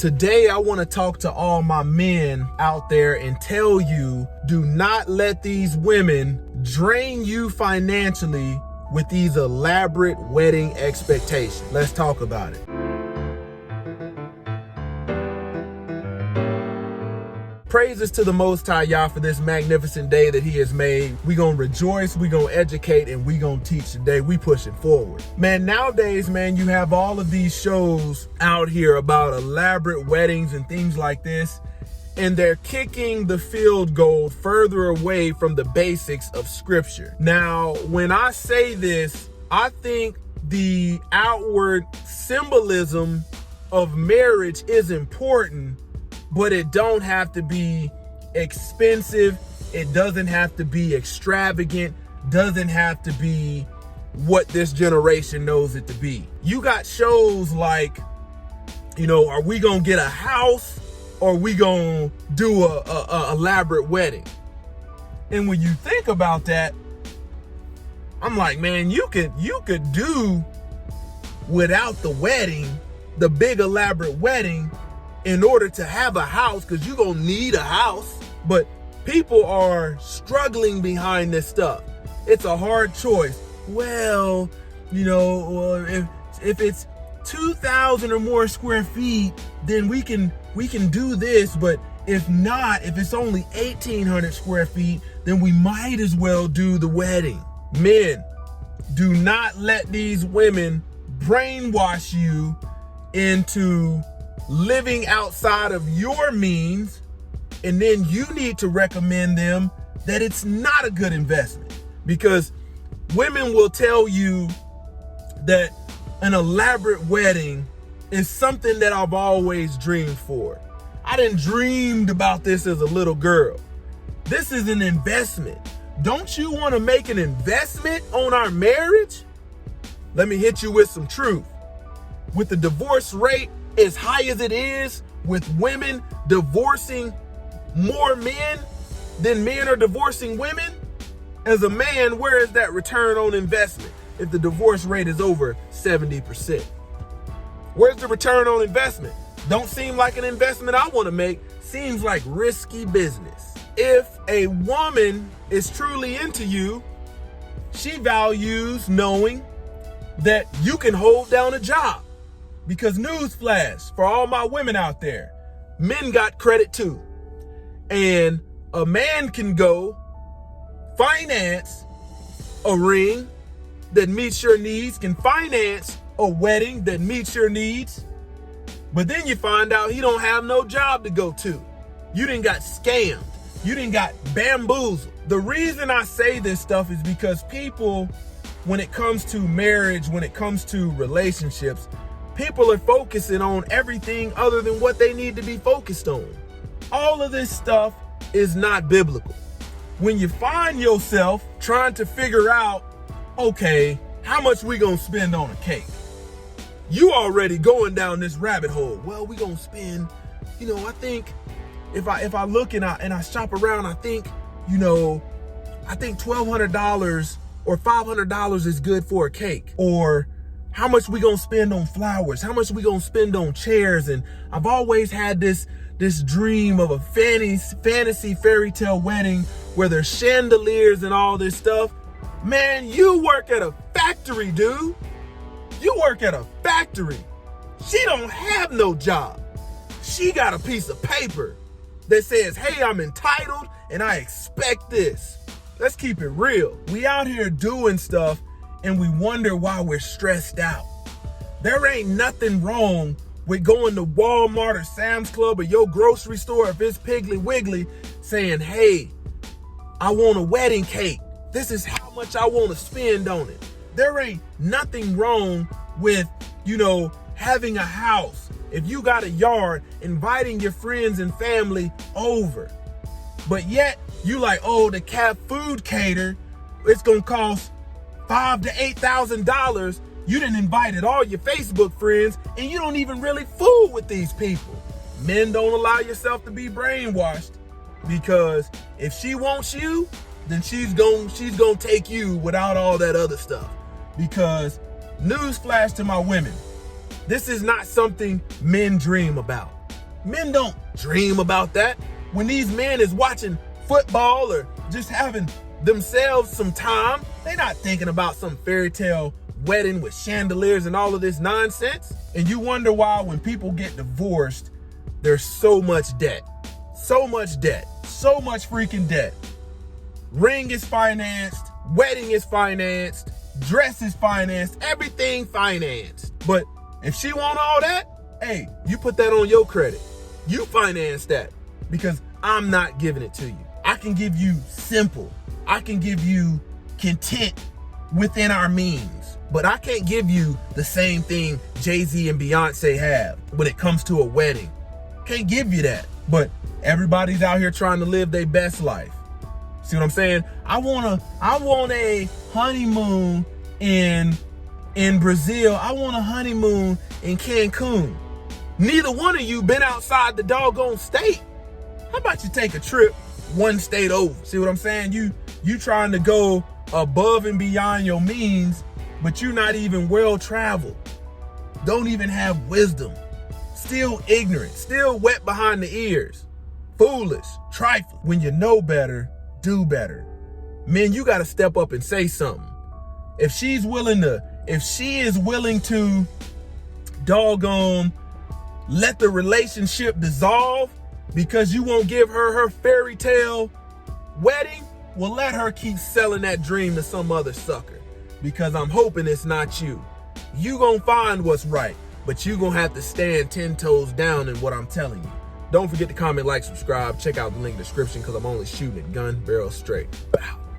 Today, I want to talk to all my men out there and tell you, do not let these women drain you financially with these elaborate wedding expectations. Let's talk about it. Praises to the Most High, Yah, for this magnificent day that He has made. We gonna rejoice, we gonna educate, and we gonna teach today. We pushing forward. Man, nowadays, man, you have all of these shows out here about elaborate weddings and things like this, and they're kicking the field goal further away from the basics of Scripture. Now, when I say this, I think the outward symbolism of marriage is important, but it don't have to be expensive. It doesn't have to be extravagant. Doesn't have to be what this generation knows it to be. You got shows like, are we gonna get a house or we gonna do a elaborate wedding? And when you think about that, I'm like, man, you could do without the wedding, the big elaborate wedding, in order to have a house, because you're going to need a house. But people are struggling behind this stuff. It's a hard choice. Well, if it's 2,000 or more square feet, then we can do this. But if not, if it's only 1,800 square feet, then we might as well do the wedding. Men, do not let these women brainwash you into living outside of your means, and then you need to recommend them that it's not a good investment, because women will tell you that an elaborate wedding is something that I've always dreamed for. I didn't dreamed about this as a little girl. This is an investment. Don't you want to make an investment on our marriage? Let me hit you with some truth. With the divorce rate as high as it is, with women divorcing more men than men are divorcing women, as a man, where is that return on investment if the divorce rate is over 70%? Where's the return on investment? Don't seem like an investment I want to make. Seems like risky business. If a woman is truly into you, she values knowing that you can hold down a job. Because newsflash, for all my women out there, men got credit too. And a man can go finance a ring that meets your needs, can finance a wedding that meets your needs, but then you find out he don't have no job to go to. You done got scammed. You done got bamboozled. The reason I say this stuff is because people, when it comes to marriage, when it comes to relationships, people are focusing on everything other than what they need to be focused on. All of this stuff is not biblical. When you find yourself trying to figure out, okay, how much we gonna spend on a cake? You already going down this rabbit hole. Well, we gonna spend, I think if I look and I shop around, I think $1,200 or $500 is good for a cake. Or how much we gonna spend on flowers? How much we gonna spend on chairs? And I've always had this dream of a fantasy fairy tale wedding where there's chandeliers and all this stuff. Man, you work at a factory, dude. You work at a factory. She don't have no job. She got a piece of paper that says, hey, I'm entitled and I expect this. Let's keep it real. We out here doing stuff and we wonder why we're stressed out. There ain't nothing wrong with going to Walmart or Sam's Club or your grocery store, if it's Piggly Wiggly, saying, hey, I want a wedding cake. This is how much I want to spend on it. There ain't nothing wrong with, having a house. If you got a yard, inviting your friends and family over. But yet, you like, oh, the food cater, it's going to cost $5,000 to $8,000. You done invited all your Facebook friends and you don't even really fool with these people. Men, don't allow yourself to be brainwashed, because if she wants you, then she's gonna take you without all that other stuff. Because newsflash to my women, this is not something men dream about. Men don't dream about that. When these men is watching football or just having themselves some time, they're not thinking about some fairy tale wedding with chandeliers and all of this nonsense. And you wonder why when people get divorced, there's so much debt. So much debt. So much freaking debt. Ring is financed. Wedding is financed. Dress is financed. Everything financed. But if she want all that, hey, you put that on your credit. You finance that, because I'm not giving it to you. I can give you simple. I can give you content within our means. But I can't give you the same thing Jay-Z and Beyonce have when it comes to a wedding. Can't give you that. But everybody's out here trying to live their best life. See what I'm saying? I want a honeymoon in Brazil. I want a honeymoon in Cancun. Neither one of you been outside the doggone state. How about you take a trip one state over? See what I'm saying? You trying to go above and beyond your means, but you're not even well traveled. Don't even have wisdom. Still ignorant. Still wet behind the ears. Foolish. Trifling. When you know better, do better. Men, you got to step up and say something. If she is willing to doggone let the relationship dissolve because you won't give her fairy tale wedding, well, let her keep selling that dream to some other sucker, because I'm hoping it's not you. You gonna find what's right, but you gonna have to stand 10 toes down in what I'm telling you. Don't forget to comment, like, subscribe. Check out the link in the description, because I'm only shooting it gun barrel straight. Bow.